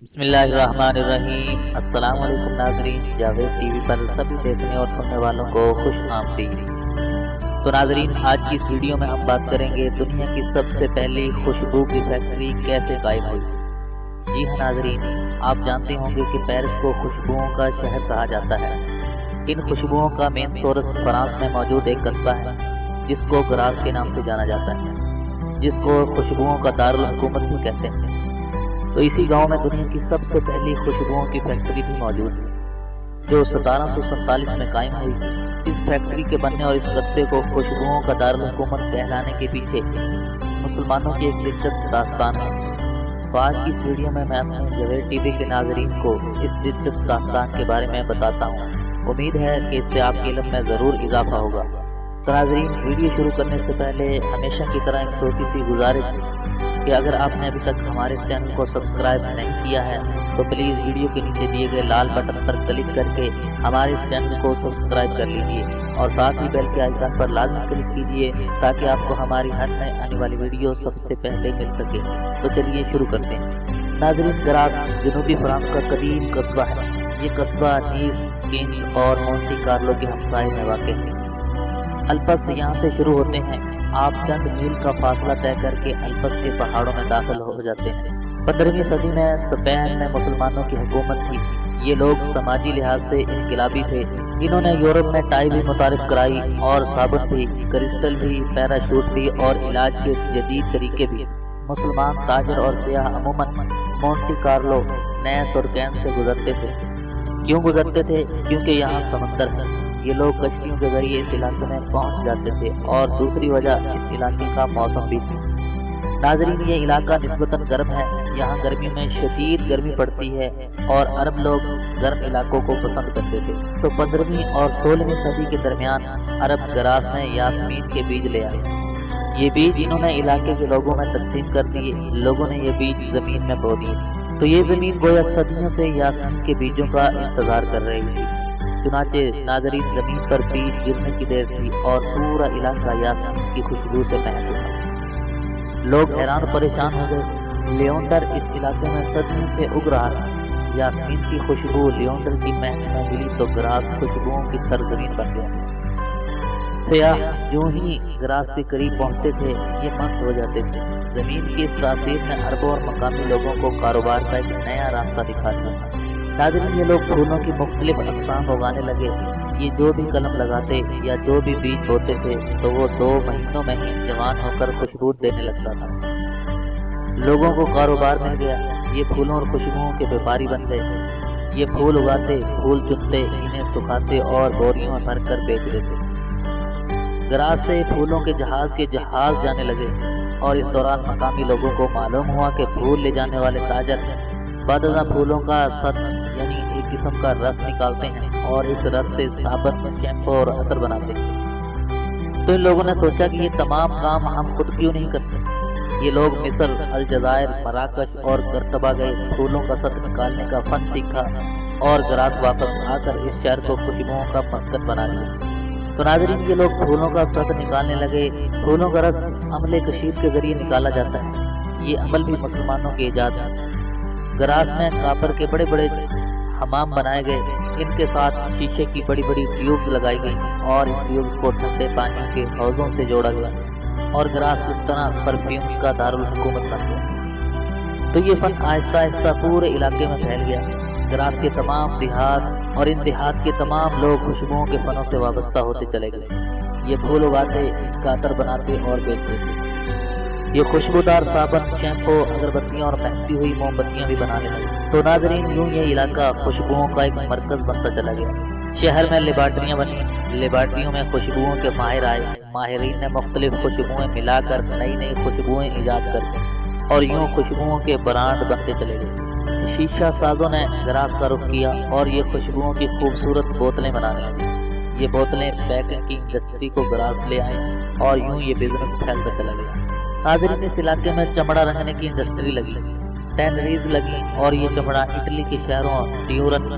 بسم اللہ الرحمن الرحیم۔ السلام علیکم ناظرین، جاوید ٹی وی پر سبھی دیکھنے اور سننے والوں کو خوش آمدید۔ تو ناظرین، آج کی اس ویڈیو میں ہم بات کریں گے دنیا کی سب سے پہلی خوشبو کی فیکٹری کیسے قائم ہوئی۔ جی ہاں ناظرین، آپ جانتے ہوں گے کہ پیرس کو خوشبوؤں کا شہر کہا جاتا ہے۔ ان خوشبوؤں کا مین سورس فرانس میں موجود ایک قصبہ ہے جس کو گراس کے نام سے جانا جاتا ہے، جس کو خوشبوؤں کا دارالحکومت بھی کہتے ہیں۔ تو اسی گاؤں میں دنیا کی سب سے پہلی خوشبوؤں کی فیکٹری بھی موجود ہے جو 1747 میں قائم ہوئی۔ اس فیکٹری کے بننے اور اس قصبے کو خوشبوؤں کا دارالحکومت کہلانے کے پیچھے مسلمانوں کی ایک دلچسپ داستان ہے۔ تو آج کی اس ویڈیو میں اپنے جاوید ٹی وی کے ناظرین کو اس دلچسپ داستان کے بارے میں بتاتا ہوں۔ امید ہے کہ اس سے آپ کے علم میں ضرور اضافہ ہوگا۔ تو ناظرین، ویڈیو شروع کرنے سے پہلے ہمیشہ کی طرح ایک چھوٹی سی گزارش کہ اگر آپ نے ابھی تک ہمارے اس چینل کو سبسکرائب نہیں کیا ہے تو پلیز ویڈیو کے نیچے دیے گئے لال بٹن پر کلک کر کے ہمارے اس چینل کو سبسکرائب کر لیجیے اور ساتھ ہی بیل کے آئیکن پر لازمی کلک کیجیے تاکہ آپ کو ہماری ہر نئے آنے والی ویڈیو سب سے پہلے مل سکے۔ تو چلیے شروع کرتے ہیں۔ ناظرین، گراس جنوبی فرانس کا قدیم قصبہ ہے۔ یہ قصبہ نیس، کینٹ اور مونٹی کارلو کے ہمسائے میں واقع ہے۔ الپس یہاں سے شروع ہوتے ہیں۔ آپ چند میل کا فاصلہ طے کر کے الپس کے پہاڑوں میں داخل ہو جاتے ہیں۔ 15ویں صدی میں اسپین میں مسلمانوں کی حکومت تھی۔ یہ لوگ سماجی لحاظ سے انقلابی تھے۔ انہوں نے یورپ میں ٹائی بھی متعارف کرائی اور صابن بھی، کرسٹل بھی، پیراشوٹ بھی اور علاج کے جدید طریقے بھی۔ مسلمان تاجر اور سیاح عموماً مونٹی کارلو، نیس اور کین سے گزرتے تھے۔ کیوں گزرتے تھے؟ کیونکہ یہاں سمندر ہے۔ یہ لوگ کشتیوں کے ذریعے اس علاقے میں پہنچ جاتے تھے اور دوسری وجہ اس علاقے کا موسم بھی تھی۔ ناظرین، یہ علاقہ نسبتاً گرم ہے۔ یہاں گرمیوں میں شدید گرمی پڑتی ہے اور عرب لوگ گرم علاقوں کو پسند کرتے تھے۔ تو 15ویں اور 16ویں صدی کے درمیان عرب گراس میں یاسمین کے بیج لے آئے۔ یہ بیج انہوں نے علاقے کے لوگوں میں تقسیم کر دیے۔ لوگوں نے یہ بیج زمین میں بو دیے۔ تو یہ زمین گویا صدیوں سے یاسمین کے بیجوں کا انتظار کر رہی تھی۔ چنانچہ ناظرین، زمین پر بیج گرنے کی دیر تھی اور پورا علاقہ یاسمین کی خوشبو سے مہک اٹھا۔ لوگ حیران پریشان ہو گئے۔ لیونڈر اس علاقے میں صدیوں سے اگ رہا تھا۔ یاسمین کی خوشبو لیونڈر کی مہک میں ملی تو گراس خوشبوؤں کی سرزمین بن گیا۔ سیاح جو ہی گراس کے قریب پہنچتے تھے یہ مست ہو جاتے تھے۔ زمین کی اس تاثیر نے عربوں اور مقامی لوگوں کو کاروبار کا ایک نیا راستہ دکھایا تھا۔ ناظرین، یہ لوگ پھولوں کی مختلف اقسام اگانے لگے۔ یہ جو بھی قلم لگاتے یا جو بھی بیج بوتے تھے تو وہ 2 مہینوں میں ہی جوان ہو کر خوشبو دینے لگتا تھا۔ لوگوں کو کاروبار مل گیا۔ یہ پھولوں اور خوشبوؤں کے بیپاری بن گئے۔ یہ پھول اگاتے، پھول چنتے، انہیں سکھاتے اور بوریوں میں بھر کر بیچ دیتے۔ گراس سے پھولوں کے جہاز جانے لگے اور اس دوران مقامی لوگوں کو معلوم ہوا کہ پھول لے جانے والے تاجر بعد ازاں پھولوں کا یعنی ایک قسم کا رس نکالتے ہیں اور اس رس سے صابن، شیمپو اور عطر بناتے ہیں۔ تو ان لوگوں نے سوچا کہ یہ تمام کام ہم خود کیوں نہیں کرتے۔ یہ لوگ مصر، الجزائر، مراکش اور قرطبہ گئے، پھولوں کا ست نکالنے کا فن سیکھا اور گراس واپس آ کر اس شہر کو خوشبوؤں کا مسکن بنا لیا۔ تو ناظرین، یہ لوگ پھولوں کا ست نکالنے لگے۔ پھولوں کا رس عمل کشیف کے ذریعے نکالا جاتا ہے۔ یہ عمل بھی مسلمانوں کی ایجاد ہے۔ گراس میں کاپر کے بڑے بڑے حمام بنائے گئے۔ ان کے ساتھ شیشے کی بڑی بڑی ٹیوبز لگائی گئی اور ان ٹیوبز کو ٹھنڈے پانی کے حوضوں سے جوڑا گیا اور گراس اس طرح پرفیومز کا دارالحکومت بن گیا۔ تو یہ فن آہستہ آہستہ پورے علاقے میں پھیل گیا۔ گراس کے تمام دیہات اور ان دیہات کے تمام لوگ خوشبوؤں کے فنوں سے وابستہ ہوتے چلے گئے۔ یہ پھول اگاتے، ان کا عطر بناتے اور بیچتے تھے۔ یہ خوشبودار صابن، شیمپو، اگربتیاں اور مہکتی ہوئی موم بتیاں بھی بنانے لگے۔ تو ناظرین، یوں یہ علاقہ خوشبوؤں کا ایک مرکز بنتا چلا گیا۔ شہر میں لیبارٹریاں بنی۔ لیبارٹریوں میں خوشبوؤں کے ماہر آئے۔ ماہرین نے مختلف خوشبوئیں ملا کر نئی نئی خوشبوئیں ایجاد کر دی اور یوں خوشبوؤں کے برانڈ بنتے چلے گئے۔ شیشہ سازوں نے گراس کا رخ کیا اور یہ خوشبوؤں کی خوبصورت بوتلیں بنانے لگے۔ یہ بوتلیں پیکنگ کی انڈسٹری کو گراس لے آئیں اور یوں یہ بزنس پھیلتا چلا گیا۔ ناظرین، اس علاقے میں چمڑا رنگنے کی انڈسٹری لگی، ٹینریز لگی اور یہ چمڑا اٹلی کے شہروں ٹیورن،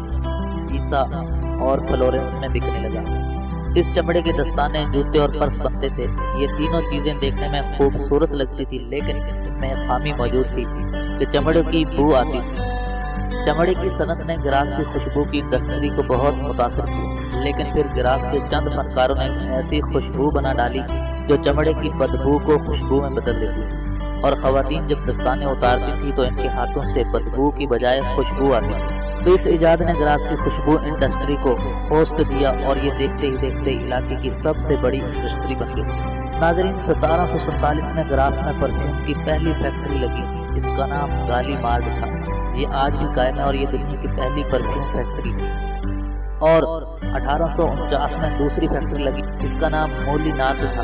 پیسا اور فلورنس میں بکنے لگا۔ اس چمڑے کے دستانے، جوتے اور پرس بنتے تھے۔ یہ تینوں چیزیں دیکھنے میں خوبصورت لگتی تھی لیکن ان میں خامی موجود تھی کہ چمڑے کی بو آتی تھی۔ چمڑے کی صنعت نے گراس کی خوشبو کی انڈسٹری کو بہت متاثر کیا، لیکن پھر گراس کے چند فنکاروں نے ایسی خوشبو بنا ڈالی جو چمڑے کی بدبو کو خوشبو میں بدل دیتی، اور خواتین جب دستانے اتارتی تھی تو ان کے ہاتھوں سے بدبو کی بجائے خوشبو آتی تھی۔ تو اس ایجاد نے گراس کی خوشبو انڈسٹری کو ہوسٹ دیا اور یہ دیکھتے ہی دیکھتے علاقے کی سب سے بڑی انڈسٹری بن گئی۔ ناظرین، 1747 میں گراس میں پرفیوم کی پہلی فیکٹری لگی، اس کا نام گالی مارٹ تھا۔ یہ آج بھی قائم ہے اور یہ دنیا کی پہلی پرفیوم فیکٹری تھی۔ اور 1849 میں دوسری فیکٹری لگی، اس کا نام مولی نارڈ تھا،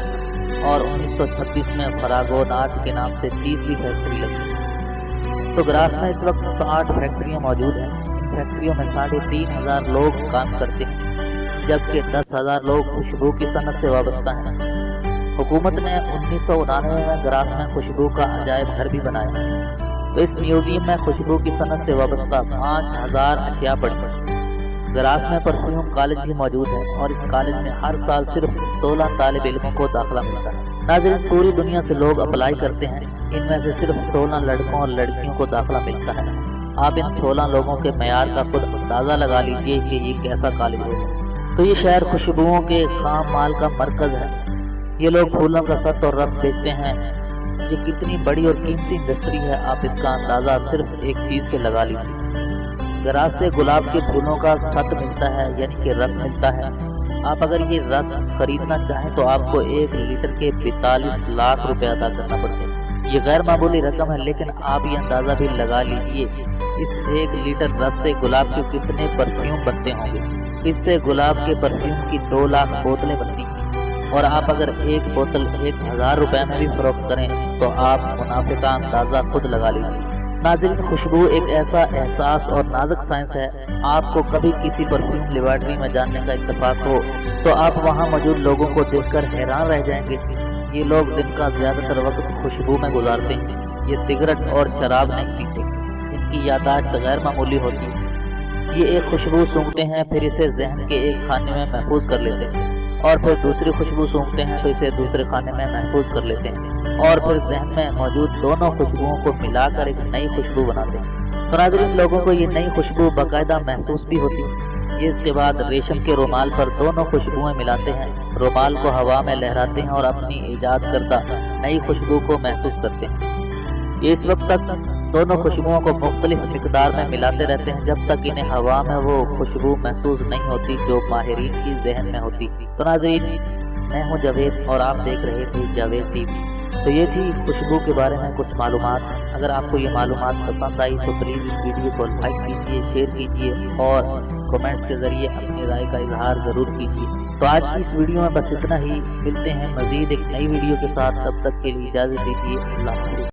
اور 1936 میں فراگو نارڈ کے نام سے تیسری فیکٹری لگی۔ تو گراس میں اس وقت 60 فیکٹریاں موجود ہیں۔ ان فیکٹریوں میں 3500 لوگ کام کرتے ہیں، جبکہ 10,000 لوگ خوشبو کی صنعت سے وابستہ ہیں۔ حکومت نے 1999 میں گراس میں خوشبو کا عجائب گھر بھی بنایا، تو اس میوزیم میں خوشبو کی صنعت سے وابستہ 5000 اشیاء پڑی۔ گراس میں پرفیوم کالج بھی موجود ہے، اور اس کالج میں ہر سال صرف 16 طالب علموں کو داخلہ ملتا ہے۔ ناظرین، پوری دنیا سے لوگ اپلائی کرتے ہیں، ان میں سے صرف 16 لڑکوں اور لڑکیوں کو داخلہ ملتا ہے۔ آپ ان 16 لوگوں کے معیار کا خود اندازہ لگا لیجئے کہ یہ کیسا کالج ہوگا۔ تو یہ شہر خوشبوؤں کے خام مال کا مرکز ہے۔ یہ لوگ پھولوں کا ست اور رس بیچتے ہیں۔ یہ کتنی بڑی اور قیمتی انڈسٹری ہے، آپ اس کا اندازہ صرف ایک چیز سے لگا لیجیے۔ گراس سے گلاب کے پھولوں کا ست ملتا ہے، یعنی کہ رس ملتا ہے۔ آپ اگر یہ رس خریدنا چاہیں تو آپ کو 1 لیٹر کے 42 لاکھ روپے ادا کرنا پڑتے ہیں۔ یہ غیر معمولی رقم ہے، لیکن آپ یہ اندازہ بھی لگا لیجیے اس 1 لیٹر رس سے گلاب کے کتنے پرفیوم بنتے ہوں گے۔ اس سے گلاب کے پرفیوم کی 2 لاکھ بوتلیں بنتی ہیں، اور آپ اگر ایک بوتل 1000 روپے میں بھی فروخت کریں تو آپ منافع کا اندازہ خود لگا لیجیے۔ ناظرین، خوشبو ایک ایسا احساس اور نازک سائنس ہے۔ آپ کو کبھی کسی پرفیوم لیبارٹری میں جاننے کا اتفاق ہو تو آپ وہاں موجود لوگوں کو دیکھ کر حیران رہ جائیں گے۔ یہ لوگ دن کا زیادہ تر وقت خوشبو میں گزارتے ہیں۔ یہ سگریٹ اور شراب نہیں پیتے، ان کی یادداشت غیر معمولی ہوتی ہے۔ یہ ایک خوشبو سونگھتے ہیں، پھر اسے ذہن کے ایک خانے میں محفوظ کر لیتے ہیں، اور پھر دوسری خوشبو سونگھتے ہیں تو اسے دوسرے خانے میں محفوظ کر لیتے ہیں، اور پھر ذہن میں موجود دونوں خوشبوؤں کو ملا کر ایک نئی خوشبو بناتے ہیں۔ تو ناظرین، لوگوں کو یہ نئی خوشبو باقاعدہ محسوس بھی ہوتی ہے۔ یہ اس کے بعد ریشم کے رومال پر دونوں خوشبوئیں ملاتے ہیں، رومال کو ہوا میں لہراتے ہیں اور اپنی ایجاد کردہ نئی خوشبو کو محسوس کرتے ہیں۔ یہ اس وقت تک دونوں خوشبوؤں کو مختلف مقدار میں ملاتے رہتے ہیں جب تک انہیں ہوا میں وہ خوشبو محسوس نہیں ہوتی جو ماہرین کی ذہن میں ہوتی۔ تو ناظرین، میں ہوں جاوید اور آپ دیکھ رہے تھے جاوید ٹی وی۔ تو یہ تھی خوشبو کے بارے میں کچھ معلومات۔ اگر آپ کو یہ معلومات پسند آئی تو پلیز اس ویڈیو کو لائک کیجیے، شیئر کیجیے اور کمنٹس کے ذریعے اپنی رائے کا اظہار ضرور کیجیے۔ تو آج کی اس ویڈیو میں بس اتنا ہی، ملتے ہیں مزید ایک نئی ویڈیو کے ساتھ، تب تک کے لیے اجازت دیجیے۔ اللہ حافظ۔